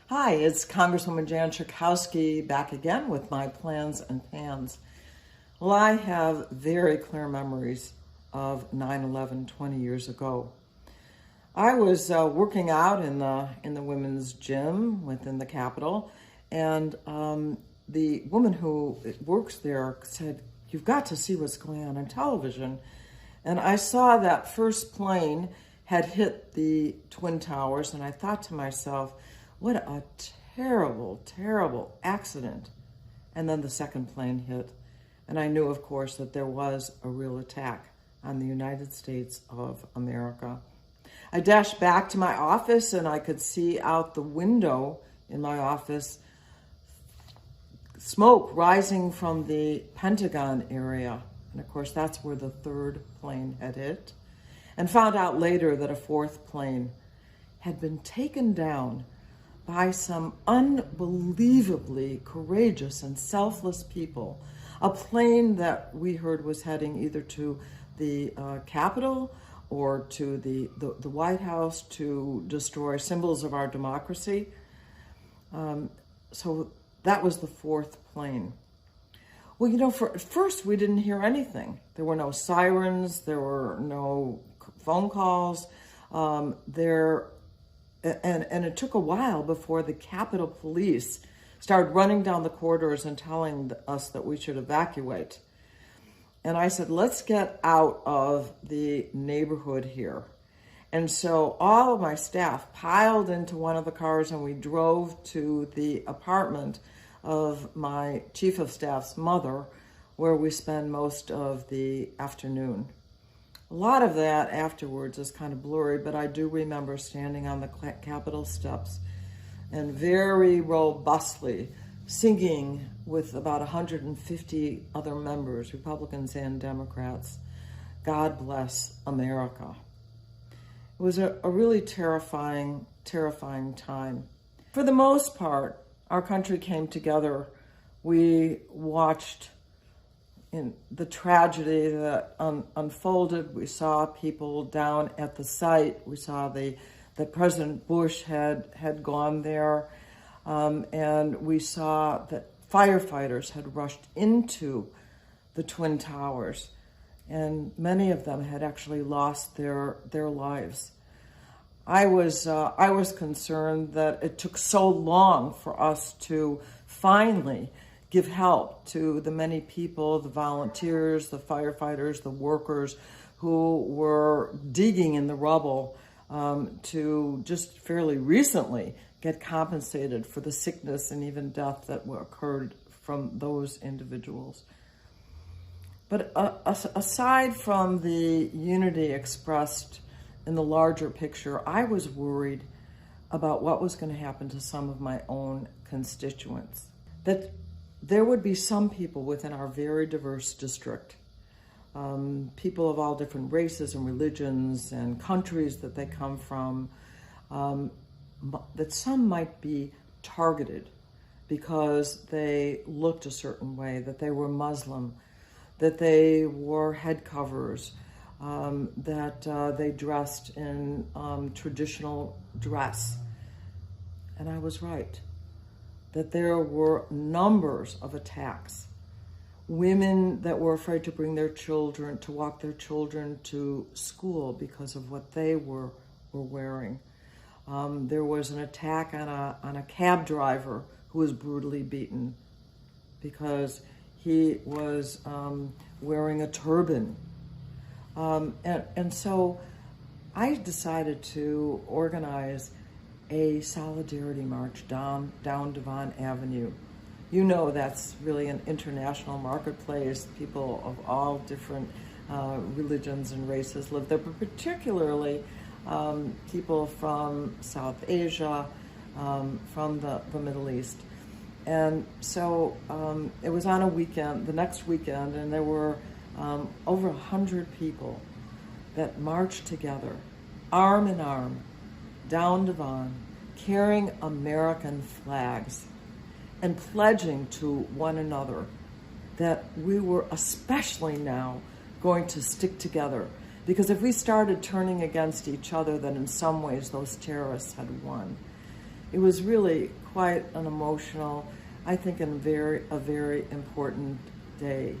Hi, it's Congresswoman Jan Schakowsky back again with my plans and pans. Well, I have very clear memories of 9/11 20 years ago. I was working out in the women's gym within the Capitol, and the woman who works there said, "You've got to see what's going on television." And I saw that first plane had hit the Twin Towers, and I thought to myself, what a terrible, terrible accident. And then the second plane hit. And I knew, of course, that there was a real attack on the United States of America. I dashed back to my office and I could see out the window in my office smoke rising from the Pentagon area. And of course, that's where the third plane had hit. And found out later that a fourth plane had been taken down by some unbelievably courageous and selfless people. A plane that we heard was heading either to the Capitol or to the White House to destroy symbols of our democracy. So that was the fourth plane. Well, at first we didn't hear anything. There were no sirens, there were no phone calls, and it took a while before the Capitol Police started running down the corridors and telling us that we should evacuate. And I said, let's get out of the neighborhood here. And so all of my staff piled into one of the cars and we drove to the apartment of my chief of staff's mother, where we spend most of the afternoon. A lot of that afterwards is kind of blurry, but I do remember standing on the Capitol steps and very robustly singing with about 150 other members, Republicans and Democrats, "God Bless America." It was a really terrifying time. For the most part, our country came together. We watched in the tragedy that unfolded. We saw people down at the site. We saw that President Bush had gone there, and we saw that firefighters had rushed into the Twin Towers, and many of them had actually lost their lives. I was concerned that it took so long for us to finally give help to the many people, the volunteers, the firefighters, the workers who were digging in the rubble to just fairly recently get compensated for the sickness and even death that occurred from those individuals. But aside from the unity expressed in the larger picture, I was worried about what was going to happen to some of my own constituents. That there would be some people within our very diverse district, people of all different races and religions and countries that they come from, that some might be targeted because they looked a certain way, that they were Muslim, that they wore head covers, that they dressed in traditional dress. And I was right, that there were numbers of attacks. Women that were afraid to bring their children, to walk their children to school because of what they were wearing. There was an attack on a cab driver who was brutally beaten because he was wearing a turban. And so I decided to organize a solidarity march down Devon Avenue. You know, that's really an international marketplace. People of all different religions and races live there, but particularly people from South Asia, from the Middle East. And so it was on a weekend, the next weekend, and there were over 100 people that marched together, arm in arm, down Devon, carrying American flags and pledging to one another that we were especially now going to stick together. Because if we started turning against each other, then in some ways those terrorists had won. it was really quite an emotional, I think, a very important day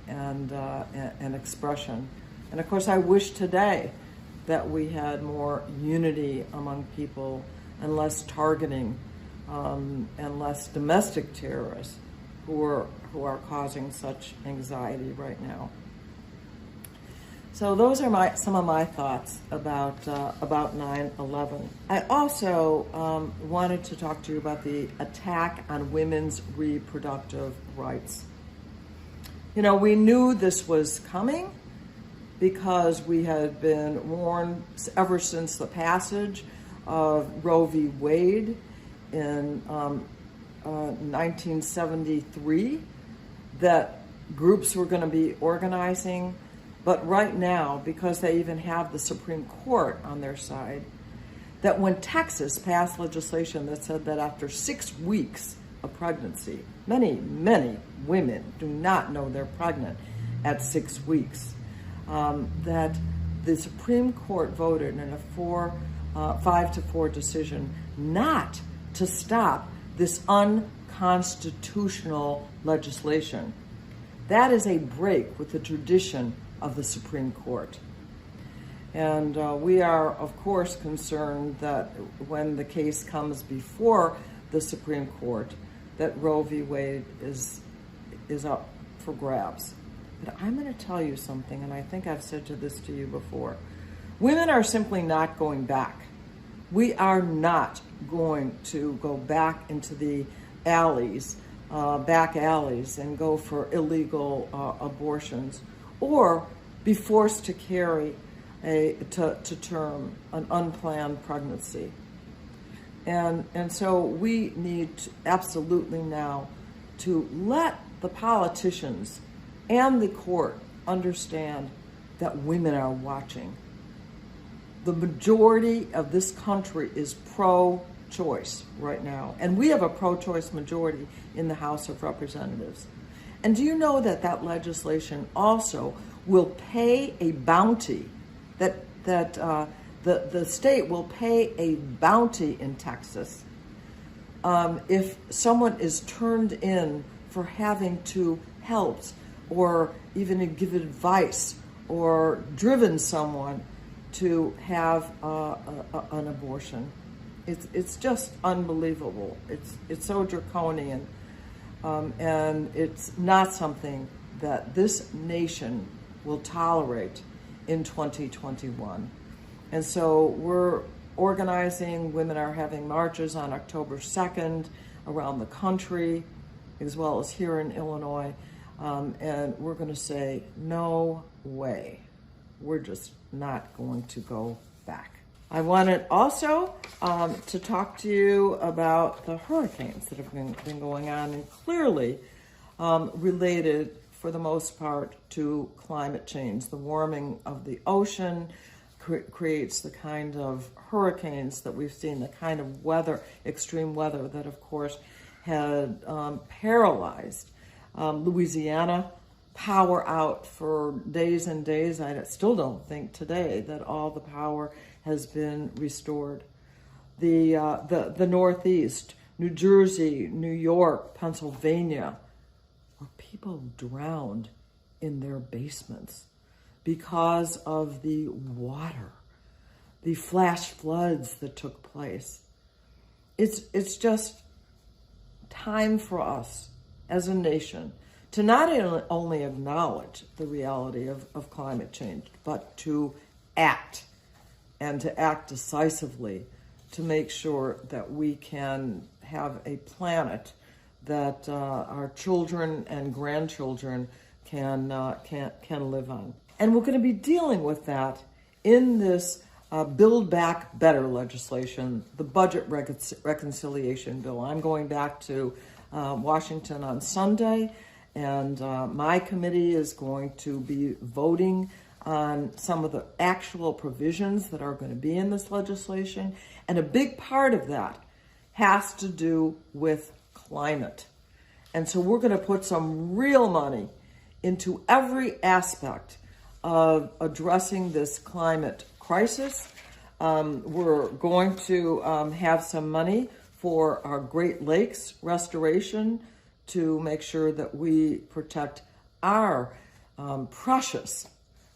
and an expression. And of course, I wish today that we had more unity among people and less targeting and less domestic terrorists who are causing such anxiety right now. So those are some of my thoughts about 9/11. I also wanted to talk to you about the attack on women's reproductive rights. You know, we knew this was coming because we had been warned ever since the passage of Roe v. Wade in 1973 that groups were going to be organizing. But right now, because they even have the Supreme Court on their side, that when Texas passed legislation that said that after 6 weeks of pregnancy, many women do not know they're pregnant at 6 weeks, that the Supreme Court voted in a 5-4 decision not to stop this unconstitutional legislation. That is a break with the tradition of the Supreme Court. And we are, of course, concerned that when the case comes before the Supreme Court, that Roe v. Wade is up for grabs. But I'm going to tell you something, and I think I've said this to you before. Women are simply not going back. We are not going to go back into the alleys, back alleys, and go for illegal abortions, or be forced to carry to term an unplanned pregnancy. And so we need absolutely now to let the politicians and the court understand that women are watching. The majority of this country is pro-choice right now, and we have a pro-choice majority in the House of Representatives. And do you know that that legislation also will pay a bounty, that the state will pay a bounty in Texas if someone is turned in for having to help or even give advice or driven someone to have an abortion. It's just unbelievable. It's so draconian. And it's not something that this nation will tolerate in 2021. And so we're organizing. Women are having marches on October 2nd around the country, as well as here in Illinois. And we're going to say, no way. We're just not going to go back. I wanted also to talk to you about the hurricanes that have been going on, and clearly related for the most part to climate change. The warming of the ocean creates the kind of hurricanes that we've seen, the kind of weather, extreme weather that of course had paralyzed Louisiana, power out for days and days. I still don't think today that all the power has been restored. The Northeast, New Jersey, New York, Pennsylvania, where people drowned in their basements because of the water, the flash floods that took place. It's just time for us as a nation to not only acknowledge the reality of climate change, but to act, and to act decisively to make sure that we can have a planet that our children and grandchildren can live on. And we're going to be dealing with that in this Build Back Better legislation, the budget reconciliation bill. I'm going back to Washington on Sunday, and my committee is going to be voting on some of the actual provisions that are going to be in this legislation. And a big part of that has to do with climate. And so we're going to put some real money into every aspect of addressing this climate crisis. We're going to have some money for our Great Lakes restoration to make sure that we protect our precious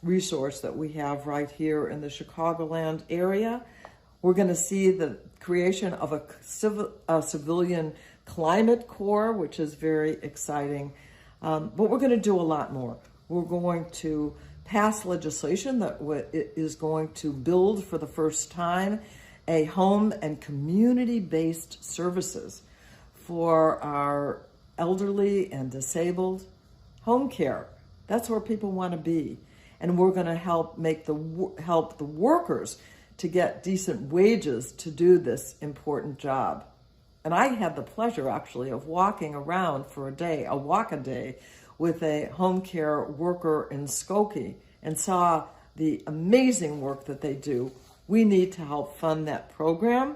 resource that we have right here in the Chicagoland area. We're going to see the creation of a civilian climate corps, which is very exciting. But we're going to do a lot more. We're going to pass legislation that is going to build for the first time a home and community-based services for our elderly and disabled. Home care, that's where people want to be. And we're going to help the workers to get decent wages to do this important job. And I had the pleasure, actually, of walking around for a walk a day, with a home care worker in Skokie and saw the amazing work that they do. We need to help fund that program.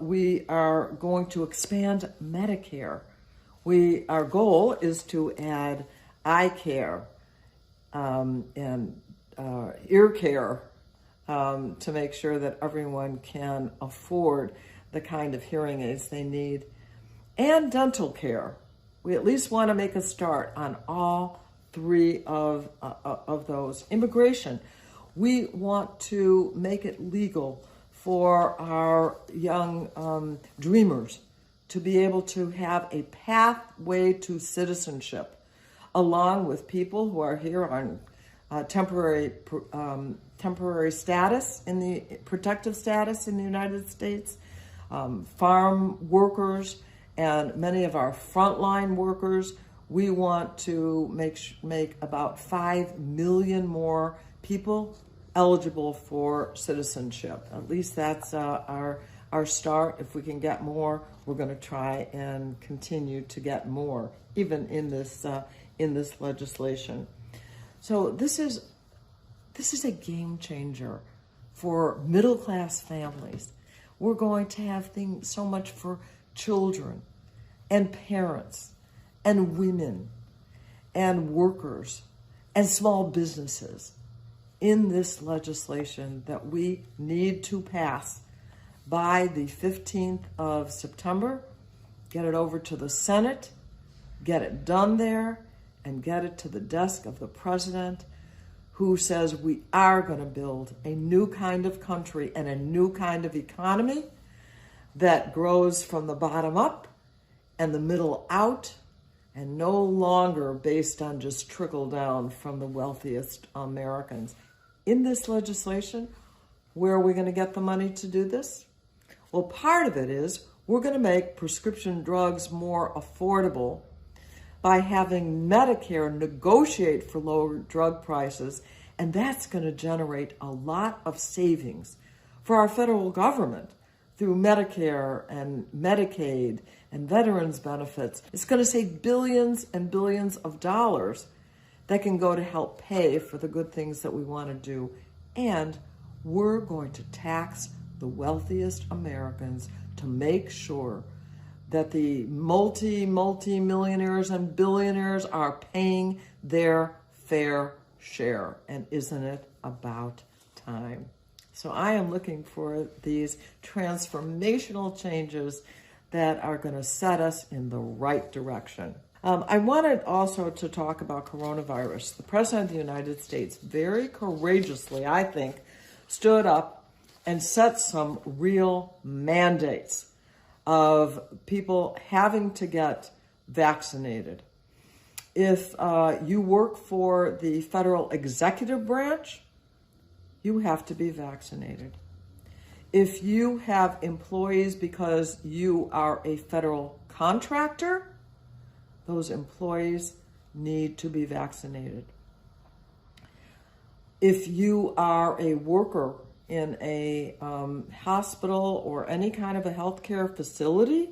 We are going to expand Medicare. Our goal is to add eye care and ear care to make sure that everyone can afford the kind of hearing aids they need, and dental care. We at least want to make a start on all three of those. Immigration. We want to make it legal for our young dreamers to be able to have a pathway to citizenship, along with people who are here on temporary status in the protective status in the United States, farm workers, and many of our frontline workers. We want to make about 5 million more people eligible for citizenship. At least that's our start. If we can get more, we're going to try and continue to get more, even in this legislation. So this is a game changer for middle class families. We're going to have so much for children and parents and women and workers and small businesses in this legislation that we need to pass by the 15th of September, get it over to the Senate, get it done there, and get it to the desk of the president, who says we are going to build a new kind of country and a new kind of economy that grows from the bottom up and the middle out, and no longer based on just trickle down from the wealthiest Americans. In this legislation, where are we going to get the money to do this? Well, part of it is we're going to make prescription drugs more affordable by having Medicare negotiate for lower drug prices, and that's going to generate a lot of savings for our federal government through Medicare and Medicaid and veterans benefits. It's going to save billions and billions of dollars that can go to help pay for the good things that we want to do. And we're going to tax the wealthiest Americans to make sure that the multi-millionaires and billionaires are paying their fair share. And isn't it about time? So I am looking for these transformational changes that are going to set us in the right direction. I wanted also to talk about coronavirus. The President of the United States very courageously, I think, stood up and set some real mandates of people having to get vaccinated. If you work for the federal executive branch, you have to be vaccinated. If you have employees because you are a federal contractor, those employees need to be vaccinated. If you are a worker in a hospital or any kind of a healthcare facility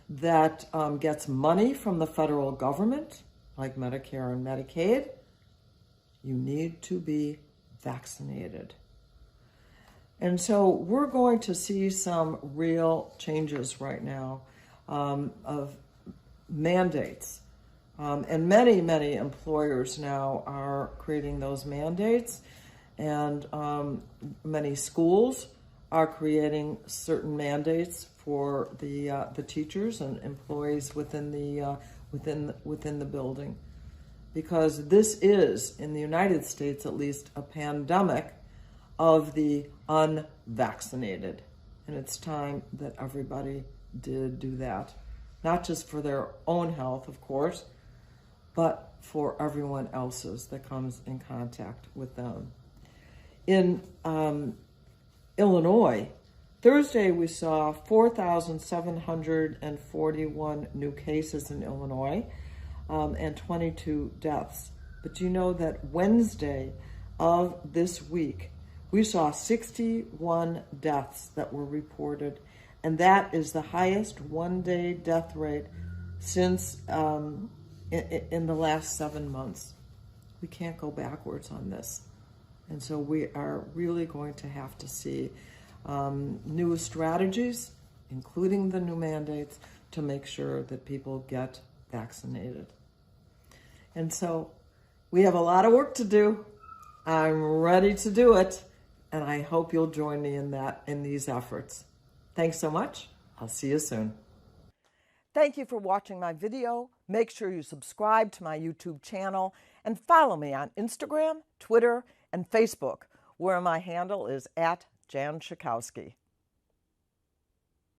that gets money from the federal government, like Medicare and Medicaid, you need to be vaccinated. And so we're going to see some real changes right now of mandates. And many employers now are creating those mandates, and many schools are creating certain mandates for the teachers and employees within the building, because this is, in the United States at least, a pandemic of the unvaccinated, and it's time that everybody did do that, not just for their own health, of course, but for everyone else's that comes in contact with them. In Illinois, Thursday we saw 4,741 new cases in Illinois and 22 deaths. But you know that Wednesday of this week, we saw 61 deaths that were reported, and that is the highest one-day death rate since in the last 7 months. We can't go backwards on this. And so we are really going to have to see new strategies, including the new mandates, to make sure that people get vaccinated. And so we have a lot of work to do. I'm ready to do it, and I hope you'll join me in these efforts. Thanks so much. I'll see you soon. Thank you for watching my video. Make sure you subscribe to my YouTube channel and follow me on Instagram, Twitter, and Facebook, where my handle is @Jan Schakowsky.